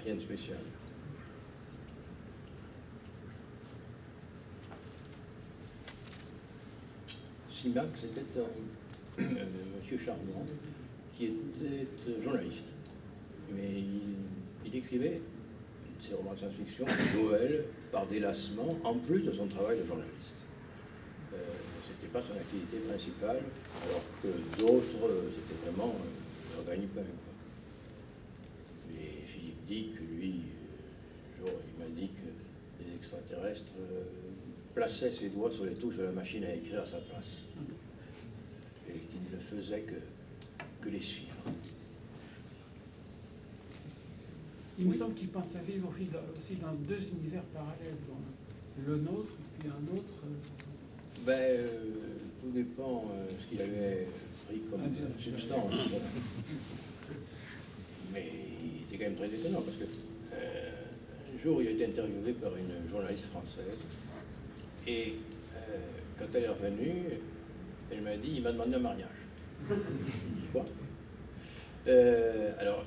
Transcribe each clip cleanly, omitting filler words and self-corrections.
rien de spécial. Simac, c'était un monsieur charmant qui était journaliste. Mais il écrivait ses romans de science-fiction, des nouvelles, par délassement, en plus de son travail de journaliste. Ce n'était pas son activité principale, alors que d'autres, c'était vraiment leur gagne-pain. Et Philippe Dick, lui, il m'a dit que les extraterrestres plaçaient ses doigts sur les touches de la machine à écrire à sa place. Et qu'il ne faisait que les suivre. Il me semble qu'il pense à vivre aussi dans deux univers parallèles, le nôtre et puis un autre. Tout dépend ce qu'il avait pris comme substance. Mais il était quand même très étonnant parce que un jour il a été interviewé par une journaliste française et quand elle est revenue, elle m'a dit il m'a demandé un mariage. Je dis quoi? Alors,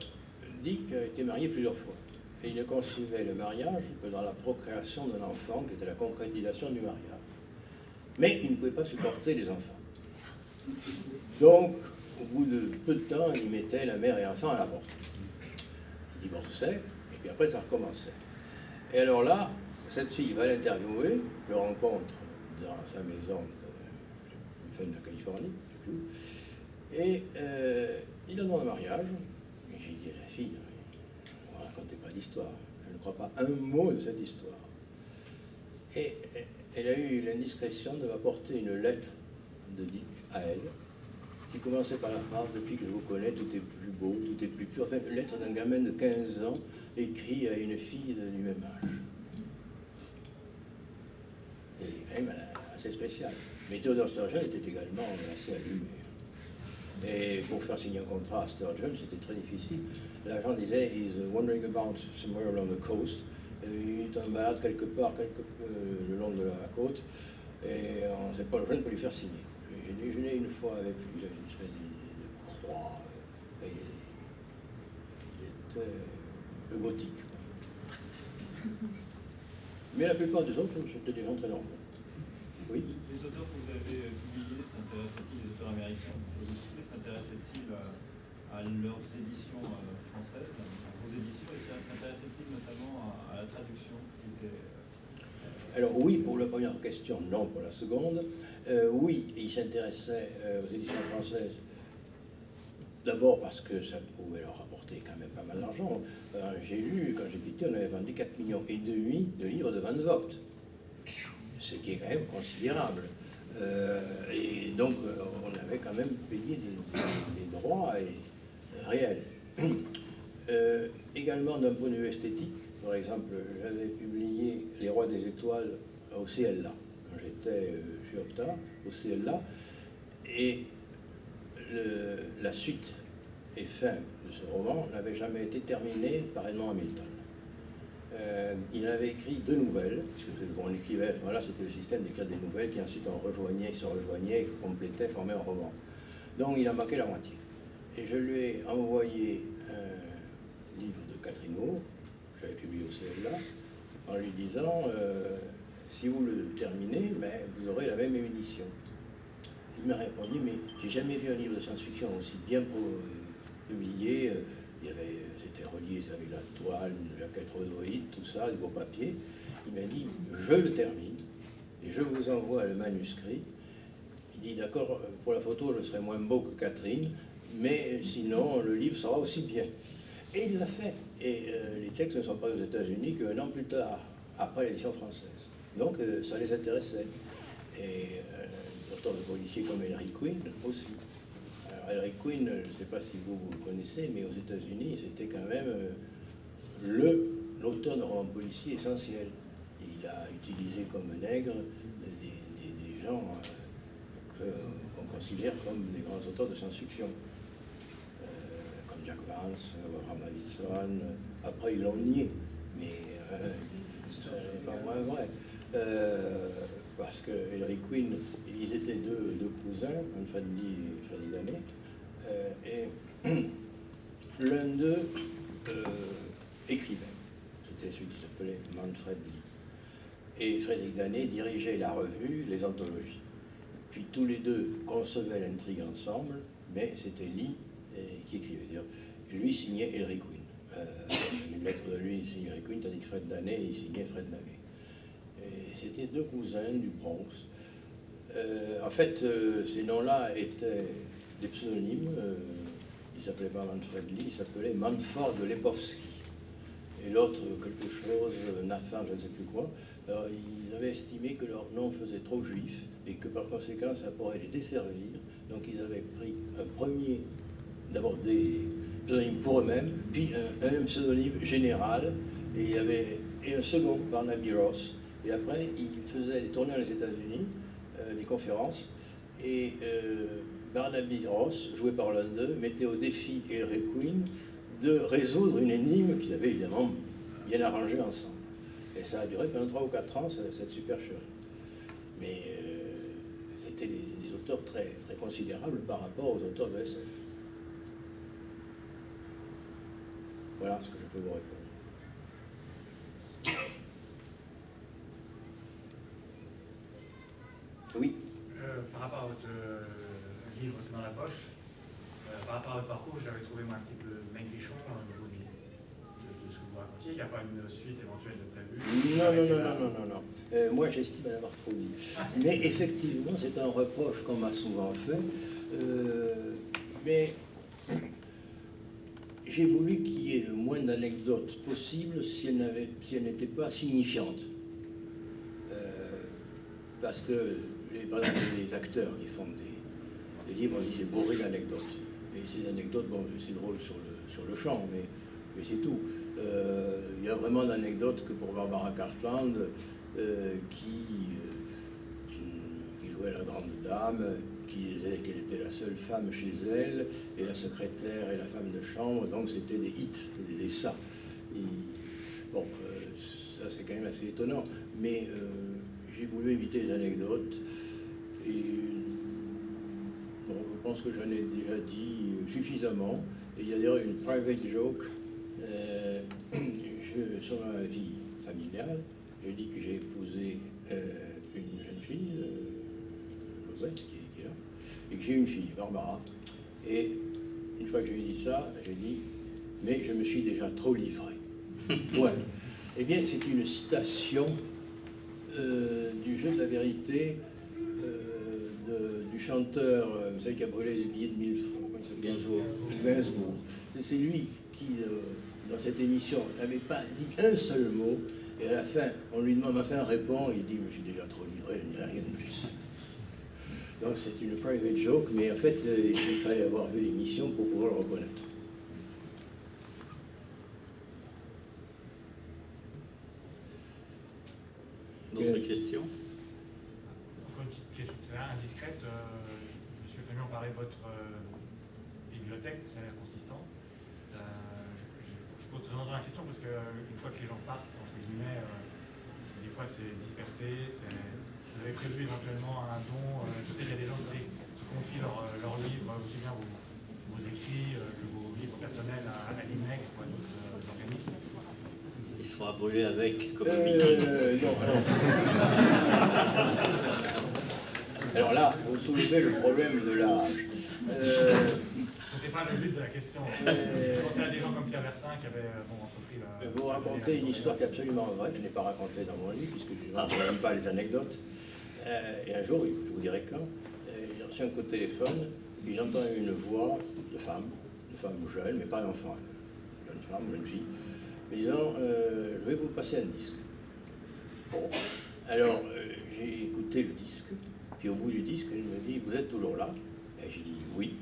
Dick a été marié plusieurs fois. Et il ne concevait le mariage que dans la procréation d'un enfant, qui était la concrétisation du mariage. Mais il ne pouvait pas supporter les enfants. Donc, au bout de peu de temps, il mettait la mère et l'enfant à la porte. Il divorçait, et puis après, ça recommençait. Et alors là, cette fille va l'interviewer, le rencontre dans sa maison de la Californie, et il demande un mariage. Et j'ai dit à la fille, ne racontez pas d'histoire, je ne crois pas un mot de cette histoire. Et elle a eu l'indiscrétion de m'apporter une lettre de Dick à elle, qui commençait par la phrase « Depuis que je vous connais, tout est plus beau, tout est plus pur ». Enfin, une lettre d'un gamin de 15 ans écrite à une fille du même âge. C'est quand même assez spécial. Mais Theodore Sturgeon était également assez allumé. Et pour faire signer un contrat à Sturgeon, c'était très difficile. L'agent disait « He's wandering about somewhere along the coast ». Il est en balade quelque part, le long de la côte, et on ne sait pas, le jeune peut lui faire signer. J'ai déjeuné une fois avec lui, il avait une espèce de croix, il était un peu gothique. Mais la plupart des autres, c'était des gens très normaux. Oui. Les auteurs que vous avez publiés, s'intéressaient-ils, les auteurs américains, s'intéressaient-ils à leurs éditions françaises, vos éditions, et s'intéressaient-ils notamment à la traduction qui était... Alors oui, pour la première question, non pour la seconde. Oui, ils s'intéressaient aux éditions françaises. D'abord parce que ça pouvait leur apporter quand même pas mal d'argent. J'ai lu, quand j'ai quitté, on avait vendu 4,5 millions de livres de Van Vogt, ce qui est quand même considérable. Et donc, on avait quand même payé des droits réels. Également, d'un point de vue esthétique, par exemple, j'avais publié Les Rois des Étoiles au CLA, quand j'étais chez Opta, au CLA, et la suite et fin de ce roman n'avait jamais été terminée par Edmond Hamilton. Il avait écrit 2 nouvelles, parce que on écrivait, voilà, c'était le système d'écrire des nouvelles qui ensuite se rejoignaient, complétaient, formaient un roman. Donc il a manqué la moitié. Et je lui ai envoyé un livre de Catherine Moore, que j'avais publié au CLA, en lui disant si vous le terminez, ben, vous aurez la même édition. Il m'a répondu mais j'ai jamais vu un livre de science-fiction aussi bien publié. C'était relié avec la toile, une jaquette rhodoïde, tout ça, des beaux papiers. Il m'a dit je le termine et je vous envoie le manuscrit. Il dit d'accord, pour la photo je serai moins beau que Catherine, mais sinon le livre sera aussi bien. Et il l'a fait. Et les textes ne sont pas aux États-Unis qu'un an plus tard, après l'édition française. Donc ça les intéressait. Et d'autres de policiers comme Ellery Queen aussi. Alors Ellery Queen, je ne sais pas si vous le connaissez, mais aux États-Unis, c'était quand même l'auteur de romans policiers essentiel. Il a utilisé comme nègre des gens qu'on considère comme des grands auteurs de science-fiction. Comme Jack Vance, Abraham Davidson. Après, ils l'ont nié, mais ce n'est pas moins vrai. Parce que Ellery Queen, ils étaient deux cousins, une famille d'années, et l'un d'eux écrivain. C'était celui qui s'appelait Manfred Lee. Et Frédéric Danet dirigeait la revue Les Anthologies. Puis tous les deux concevaient l'intrigue ensemble, mais c'était Lee qui écrivait. D'ailleurs, lui signait Elric Quinn. Une lettre de lui, il signait Elric Quinn, tandis que Fred Danet, il signait Fred Danet. Et c'était deux cousins du Bronx. En fait, ces noms-là étaient des pseudonymes. Il ne s'appelait pas Manfred Lee, il s'appelait Manford Lepowski. Et l'autre, quelque chose, Nathan, je ne sais plus quoi. Alors, ils avaient estimé que leur nom faisait trop juif et que par conséquent, ça pourrait les desservir. Donc, ils avaient pris un premier, d'abord des pseudonymes pour eux-mêmes, puis un pseudonyme général, et un second, Barnaby Ross. Et après, ils faisaient des tournées aux États-Unis, des conférences, et Barnaby Ross, joué par l'un d'eux, mettait au défi Elric Quinn de résoudre une énigme qu'ils avaient évidemment bien arrangée ensemble. Et ça a duré pendant 3 ou 4 ans, cette supercherie. Mais c'était des auteurs très, très considérables par rapport aux auteurs de SF. Voilà ce que je peux vous répondre. Oui. Par rapport à votre livre, c'est dans la poche. Par rapport à votre parcours, je l'avais trouvé moi, un petit peu maigrichon au niveau de ce que vous racontiez. Il n'y a pas une suite éventuelle de prévue? Non. Moi, j'estime en avoir trop dit. Mais effectivement, c'est un reproche qu'on m'a souvent fait. Mais j'ai voulu qu'il y ait le moins d'anecdotes possible si elles n'étaient pas signifiantes. Parce que par exemple, les acteurs qui font des livres, on dit c'est bourré d'anecdotes. Et ces anecdotes, bon, c'est drôle sur le champ, mais c'est tout. Il y a vraiment d'anecdotes que pour Barbara Cartland, qui jouait la grande dame, qui disait qu'elle était la seule femme chez elle, et la secrétaire et la femme de chambre, donc c'était des hits, des ça. Bon, ça c'est quand même assez étonnant, mais j'ai voulu éviter les anecdotes, et bon, je pense que j'en ai déjà dit suffisamment. Et il y a d'ailleurs une private joke sur ma vie familiale. Je dis que j'ai épousé une jeune fille, Rosette, qui est là, et que j'ai une fille, Barbara. Et une fois que j'ai dit ça, j'ai dit « mais je me suis déjà trop livré ». Ouais. Eh bien, c'est une citation du jeu de la vérité du chanteur, vous savez, qui a brûlé les billets de 1000 francs, Gainsbourg. C'est lui qui, dans cette émission, n'avait pas dit un seul mot, et à la fin, on lui demande, enfin, répond, il dit, je me suis déjà trop livré, il n'y a rien de plus. Donc c'est une private joke, mais en fait, il fallait avoir vu l'émission pour pouvoir le reconnaître. D'autres questions? Encore une petite question indiscrète. Monsieur Clément parlait de votre bibliothèque, ça a l'air consistant. Je pose très longtemps la question parce qu'une fois que les gens partent, entre guillemets, des fois c'est dispersé. Si vous avez prévu éventuellement un don, je sais qu'il y a des gens qui confient leurs livres, aussi bien vos écrits que vos livres personnels à l'INEG ou à d'autres organismes. Il sera brûlé avec, comme non, alors là, vous soulevez le problème de l'âge. C'était pas le but de la question. Je pensais à des gens comme Pierre Versin qui avaient entrepris la... Vous racontez une histoire qui est absolument vraie, que je n'ai pas racontée dans mon livre, puisque je n'aime pas les anecdotes. Et un jour, je vous dirai quand, j'ai reçu un coup de téléphone, et j'entends une voix de femme jeune, mais pas d'enfant, jeune femme, jeune fille, me disant je vais vous passer un disque. Bon, alors j'ai écouté le disque, puis au bout du disque, il me dit vous êtes toujours là? Et j'ai dit oui.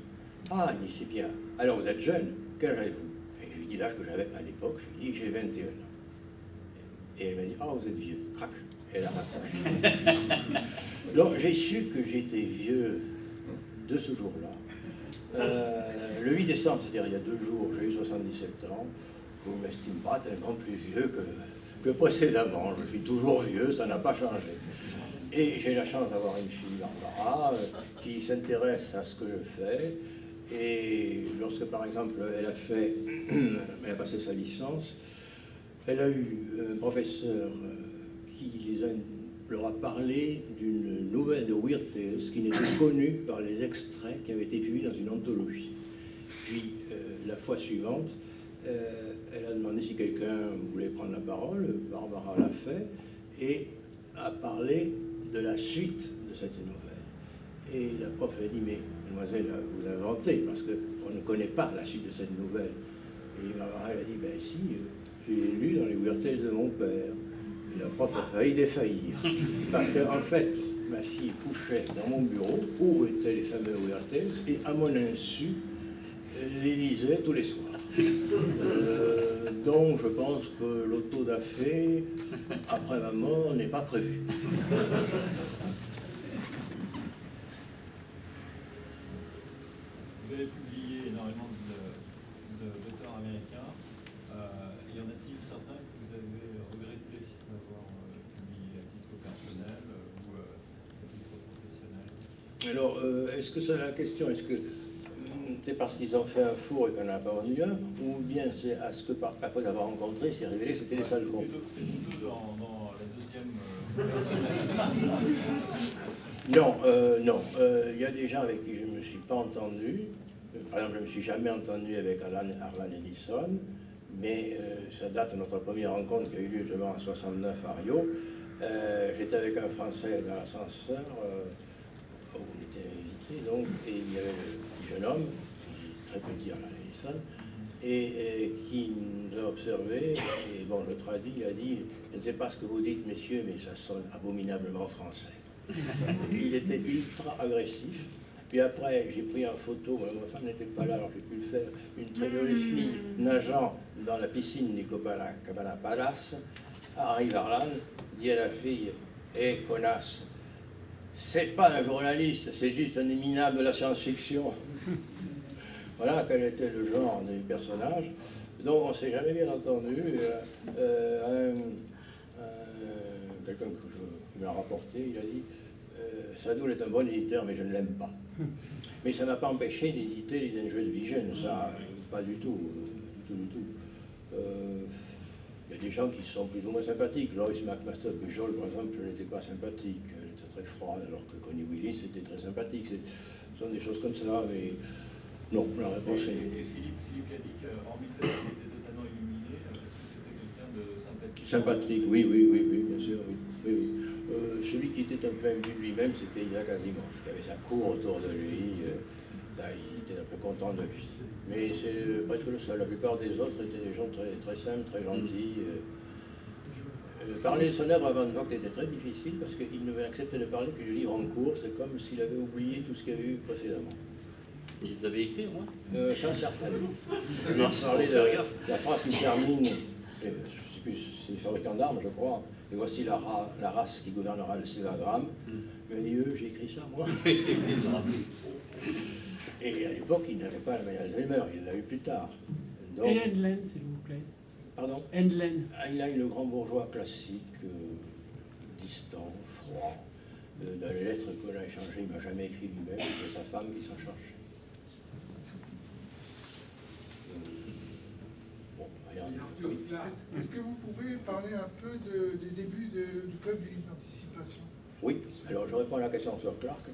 Ah, il dit c'est bien. Alors vous êtes jeune, quel âge avez-vous? Et je lui dis l'âge que j'avais à l'époque, je lui dis j'ai 21 ans. Et elle m'a dit ah, vous êtes vieux, crac. Elle a raccroché. Donc j'ai su que j'étais vieux de ce jour-là. Le 8 décembre, c'est-à-dire il y a 2 jours, j'ai eu 77 ans. Je ne m'estime pas tellement plus vieux que précédemment. Je suis toujours vieux, ça n'a pas changé. Et j'ai la chance d'avoir une fille, Barbara, qui s'intéresse à ce que je fais. Et lorsque, par exemple, elle a passé sa licence, Elle a eu un professeur qui leur a parlé d'une nouvelle de Weird Tales qui n'était connue par les extraits qui avaient été publiés dans une anthologie. Puis, la fois suivante, elle a demandé si quelqu'un voulait prendre la parole. Barbara l'a fait et a parlé de la suite de cette nouvelle. Et la prof a dit, mais mademoiselle, vous inventez, parce qu'on ne connaît pas la suite de cette nouvelle. Et Barbara elle a dit, ben si, je l'ai lu dans les Weird Tales de mon père. Et la prof a failli défaillir. Parce qu'en fait, ma fille couchait dans mon bureau, où étaient les fameux Weird Tales, et à mon insu, les lisait tous les soirs. Donc je pense que l'autodafé, après ma mort, n'est pas prévu. Vous avez publié énormément d'auteurs américains. Y en a-t-il certains que vous avez regretté d'avoir publié à titre personnel ou à titre professionnel? Alors, est-ce que c'est la question? Est-ce que c'est parce qu'ils ont fait un four et qu'on n'a pas vendu un, ou bien c'est à ce que, après l'avoir rencontré, c'est révélé que c'était les sales cons? C'est plutôt dans la deuxième Non, non. Il y a des gens avec qui je ne me suis pas entendu. Par exemple, je ne me suis jamais entendu avec Harlan Ellison, mais ça date de notre première rencontre qui a eu lieu justement en 69 à Rio. J'étais avec un Français dans l'ascenseur, où on était invité, donc, et il y avait le petit jeune homme, très petit Harlan Ellison, et qui nous a observé, et bon, le traduit, il a dit, je ne sais pas ce que vous dites, messieurs, mais ça sonne abominablement français. Il était ultra agressif. Puis après, j'ai pris en photo, ma femme n'était pas là, alors j'ai pu le faire, une très jolie fille nageant dans la piscine du Copacabana Palace. Arrive Harlan, dit à la fille, hé, connasse, c'est pas un journaliste, c'est juste un minable de la science-fiction. Voilà quel était le genre du personnage. Donc on ne s'est jamais bien entendu. Quelqu'un qui me l'a rapporté, il a dit Sadoul est un bon éditeur, mais je ne l'aime pas. Mais ça n'a pas empêché d'éditer les Dangerous Vision, ça, pas du tout. Il y a des gens qui sont plus ou moins sympathiques. Lois McMaster Bujold, par exemple, je n'étais pas sympathique. Elle était très froide, alors que Connie Willis était très sympathique. Ce sont des choses comme ça, mais non, la réponse est... Et Philippe Cadic, hormis le fait qu'il était totalement illuminé, est-ce que c'était quelqu'un de sympathique? Sympathique, oui, bien sûr, oui. Celui qui était un peu imbu de lui-même, c'était Isaac Asimov, qui avait sa cour autour de lui. Là, il était un peu content de lui. Mais c'est presque le seul. La plupart des autres étaient des gens très, très simples, très gentils. Parler de son œuvre avant de Vogt était très difficile parce qu'il ne acceptait de parler que du livre en cours. C'est comme s'il avait oublié tout ce qu'il y avait eu précédemment. Ils avaient écrit, moi Ça, certainement. Je vais parler de la phrase qui termine, je ne sais plus, c'est les fabricants d'armes, je crois. Et voici la race qui gouvernera le Sévagramme. Il m'a dit, j'ai écrit ça, moi. Et à l'époque, il n'avait pas la manuel Alzheimer, il l'a eu plus tard. Donc, et Heinlein, s'il vous plaît. Pardon? Heinlein. Heinlein, le grand bourgeois classique, distant, froid. Dans les lettres qu'on a échangées, il ne m'a jamais écrit lui-même, c'est sa femme qui s'en charge. Est-ce que vous pouvez parler un peu des débuts du club du livre d'anticipation? Oui, alors je réponds à la question d'Arthur Clarke.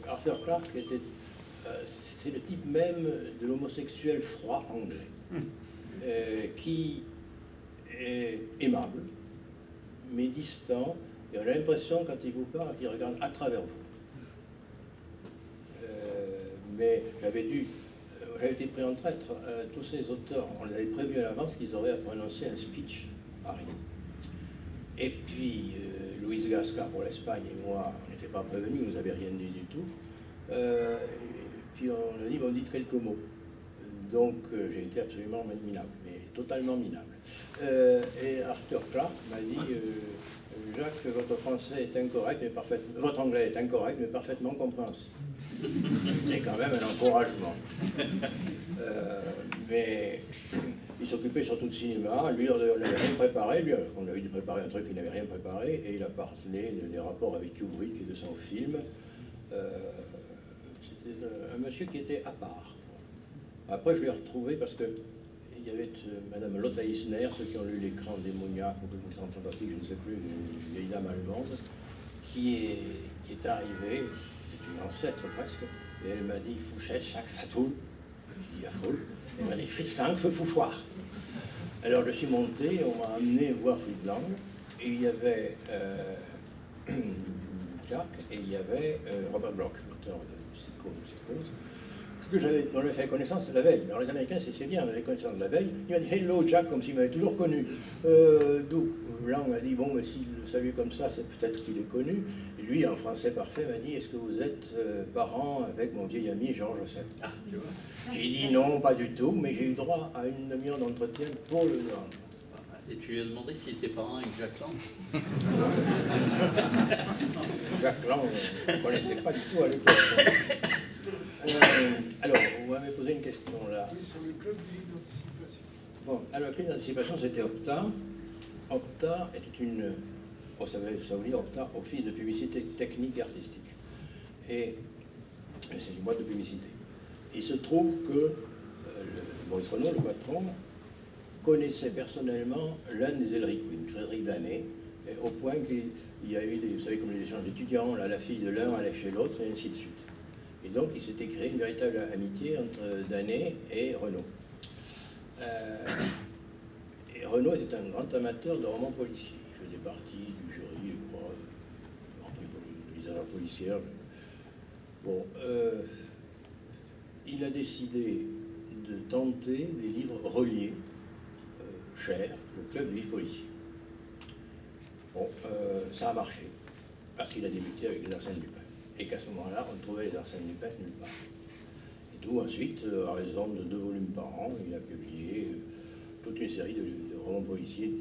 Arthur Clarke c'est le type même de l'homosexuel froid anglais, qui est aimable, mais distant, et on a l'impression, quand il vous parle, qu'il regarde à travers vous. Mais j'avais été pris en traître. Tous ces auteurs, on les avait prévus à l'avance qu'ils auraient à prononcer un speech à rien. Et puis, Louise Gasca pour l'Espagne et moi, on n'était pas prévenus, vous n'avez rien dit du tout. Et puis on a dit, bon, dites quelques mots. Donc j'ai été absolument minable, mais totalement minable. Et Arthur Clarke m'a dit, Jacques, votre français est incorrect, mais votre anglais est incorrect, mais parfaitement compréhensible. C'est quand même un encouragement. Mais il s'occupait surtout de cinéma. Lui, on n'avait rien préparé. Lui, on avait dû préparer un truc qu'il n'avait rien préparé. Et il a parlé des rapports avec Kubrick et de son film. C'était un monsieur qui était à part. Après, je l'ai retrouvé parce qu'il il y avait Madame Lotta Isner, ceux qui ont lu L'écran démoniaque ou quelque chose fantastique, je ne sais plus, une vieille dame allemande, qui est arrivée, c'est une ancêtre presque, et elle m'a dit, Fouchet, chaque satoul, je dis à foule, elle m'a dit, Fritz Lang, feu fouchoir. Alors je suis monté, on m'a amené voir Fritz Lang, et il y avait Clark, et il y avait Robert Bloch, auteur de Psychose. Que dont j'avais fait connaissance la veille. Alors les Américains, c'est bien, on avait connaissance de la veille. Il m'a dit « Hello Jack », comme s'il m'avait toujours connu. D'où Lang m'a dit « Bon, mais s'il le salue comme ça, c'est peut-être qu'il est connu ». Et lui, en français parfait, m'a dit « Est-ce que vous êtes parent avec mon vieil ami Georges VII ?» J'ai dit « Non, pas du tout, mais j'ai eu droit à une demi-heure d'entretien pour le rendre. » Et tu lui as demandé s'il était parent avec Jacques Lang? Jacques Lang, je ne connaissais pas du tout à l'époque. Alors, vous m'avez posé une question là. Oui, sur le club de livres d'anticipation. Bon, alors le club d'anticipation, c'était Opta. Opta était une... Oh, ça veut dire Opta, Office de publicité technique et artistique. Et c'est une boîte de publicité. Il se trouve que Maurice Renaud, le patron, connaissait personnellement l'un des Elric Quinn, Frédéric Danet, au point qu'il y a eu, vous savez, comme les échanges d'étudiants, là, la fille de l'un allait chez l'autre, et ainsi de suite. Et donc, il s'était créé une véritable amitié entre Danet et Renaud. Et Renaud était un grand amateur de romans policiers. Il faisait partie du jury, je crois, de l'histoire policière. Bon, il a décidé de tenter des livres reliés, chers, le club des livres policiers. Bon, ça a marché, parce qu'il a débuté avec les Arsène Lupin. Et qu'à ce moment-là, on trouvait les Arsène Lupin nulle part. Et d'où ensuite, à raison de 2 volumes par an, il a publié toute une série de romans policiers,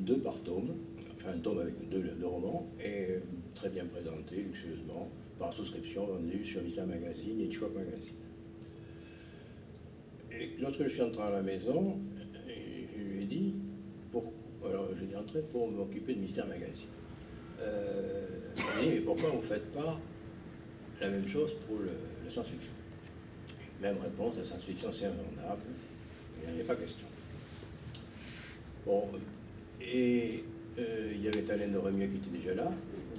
2 par tome, enfin un tome avec 2 romans, et très bien présentés, luxueusement, par souscription, vendus sur Vista Magazine et Hitchcock Magazine. Et lorsque je suis entré à la maison, je lui ai dit, alors je suis entré pour m'occuper de Mystère Magazine. Je lui ai dit, mais pourquoi vous ne faites pas la même chose pour la science-fiction? Même réponse, la science-fiction c'est invendable, il n'y en a pas question. Bon, et il y avait Alain de Remieux qui était déjà là,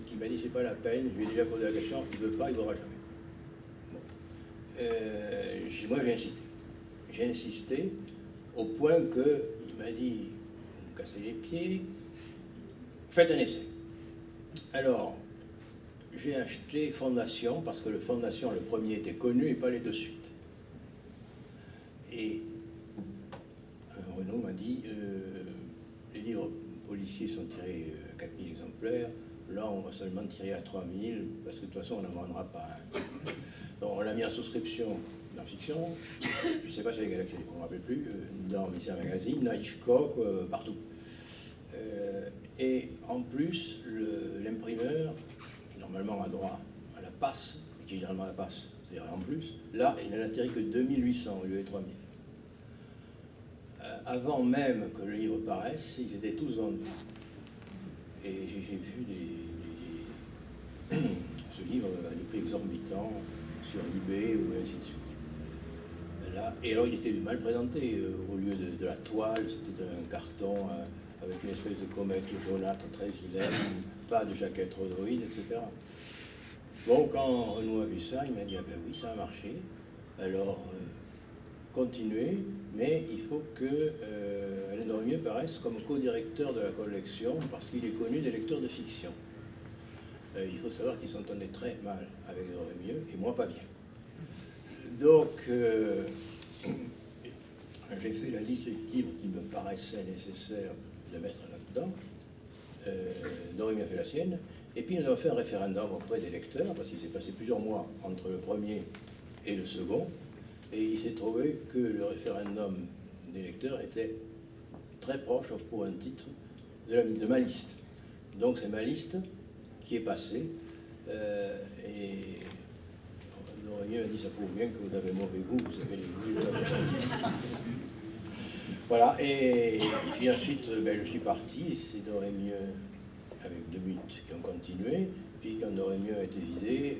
qui m'a dit, c'est pas la peine, je lui ai déjà posé la question, il ne veut pas, il ne voudra jamais. Bon. Moi j'ai insisté. J'ai insisté au point qu'il m'a dit, vous me cassez les pieds, faites un essai. Alors, j'ai acheté Fondation, parce que le Fondation, le premier était connu et pas les 2 suites. Et Renaud m'a dit, les livres policiers sont tirés à 4000 exemplaires, là on va seulement tirer à 3000, parce que de toute façon on n'en vendra pas un. Donc on l'a mis en souscription dans Fiction, je ne sais pas si c'est Galaxy, on ne me rappelle plus, dans Mystère Magazine, dans Hitchcock, partout. Et en plus, l'imprimeur, qui normalement a droit à la passe, qui est généralement la passe, c'est-à-dire en plus, là, il n'a atterri que 2800 au lieu de 3000. Avant même que le livre paraisse, ils étaient tous vendus. Et j'ai vu ce livre à des prix exorbitants sur eBay ou ainsi de suite. Là, et alors il était mal présenté, au lieu de la toile, c'était un carton avec une espèce de comète jaunâtre très vilaine, pas de jaquette rhodoïde, etc. Bon, quand Renaud a vu ça, il m'a dit, ah ben oui, ça a marché, alors continuez, mais il faut que Alain de Remieux paraisse comme co-directeur de la collection, parce qu'il est connu des lecteurs de fiction. Il faut savoir qu'il s'entendait très mal avec de Remieux, et moi pas bien. Donc, j'ai fait la liste des livres qui me paraissaient nécessaires de mettre là-dedans. Doremi a fait la sienne. Et puis nous avons fait un référendum auprès des lecteurs, parce qu'il s'est passé plusieurs mois entre le premier et le second. Et il s'est trouvé que le référendum des lecteurs était très proche, pour un titre, de ma liste. Donc c'est ma liste qui est passée. Et Doremi a dit, ça prouve bien que vous avez mauvais goût, vous avez les goûts. Voilà, et puis ensuite, je suis parti, c'est Doremi avec 2 buts qui ont continué. Puis quand Doremi a été vidé,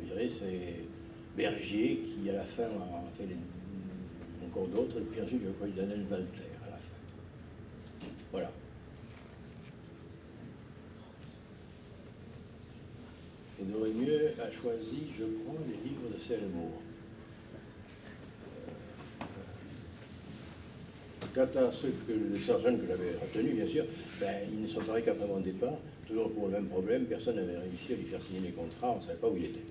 je dirais, c'est Bergier qui, à la fin, a fait une encore d'autres, et puis ensuite je crois Daniel Walter à la fin. Voilà. Et Doremieux a choisi, je crois, les livres de Selmour. Quant à ceux les sergents que j'avais retenus, bien sûr, ils ne sont pas qu'après mon départ, toujours pour le même problème, personne n'avait réussi à lui faire signer les contrats, on ne savait pas où il était.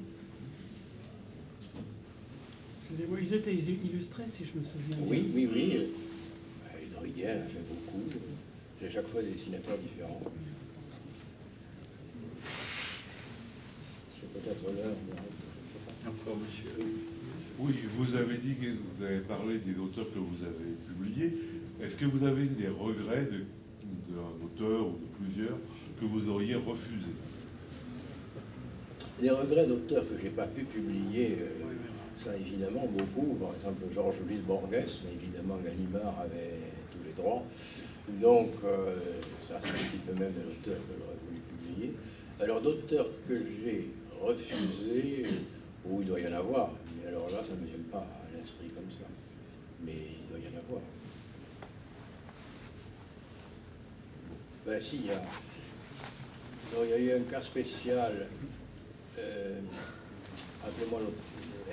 Excusez-moi, ils étaient illustrés, si je me souviens bien. Oui. Hydriguien a fait beaucoup. J'ai chaque fois des dessinateurs différents. C'est peut-être l'heure. Encore, monsieur. Oui, vous avez dit que vous avez parlé des auteurs que vous avez publiés. Est-ce que vous avez des regrets d'un auteur ou de plusieurs que vous auriez refusés? Les regrets d'auteurs que je n'ai pas pu publier, ça évidemment beaucoup. Par exemple, Georges Louis Borges, mais évidemment Gallimard avait tous les droits. Donc, ça c'est un petit peu même un auteur que j'aurais voulu publier. Alors d'auteurs que j'ai refusés, où il doit y en avoir, mais alors là, ça ne me vient pas à l'esprit comme ça. Mais il doit y en avoir. Ben si, il y a eu un cas spécial, appelez-moi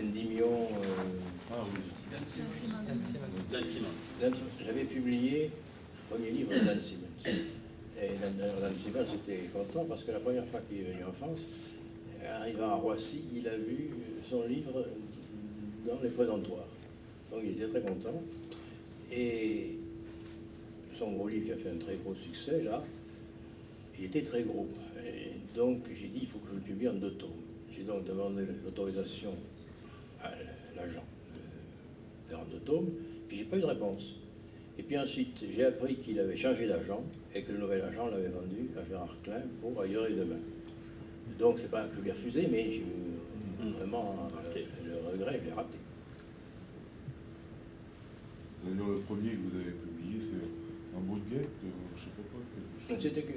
Endymion. Ah oui. J'avais publié le premier livre de Dan Simmons. Et Dan Simmons était content parce que la première fois qu'il est venu en France, arrivant à Roissy, il a vu son livre dans les présentoirs. Donc il était très content. Et son gros livre qui a fait un très gros succès, là, il était très gros. Et donc j'ai dit, il faut que je le publie en 2 tomes. J'ai donc demandé l'autorisation à l'agent de faire en 2 tomes, puis j'ai pas eu de réponse. Et puis ensuite, j'ai appris qu'il avait changé d'agent et que le nouvel agent l'avait vendu à Gérard Klein pour Ailleurs et Demain. Donc c'est pas que je l'ai refusé, mais j'ai eu vraiment le regret, je l'ai raté. D'ailleurs, le premier que vous avez publié, c'est un bout de guette, je sais pas quoi. C'était que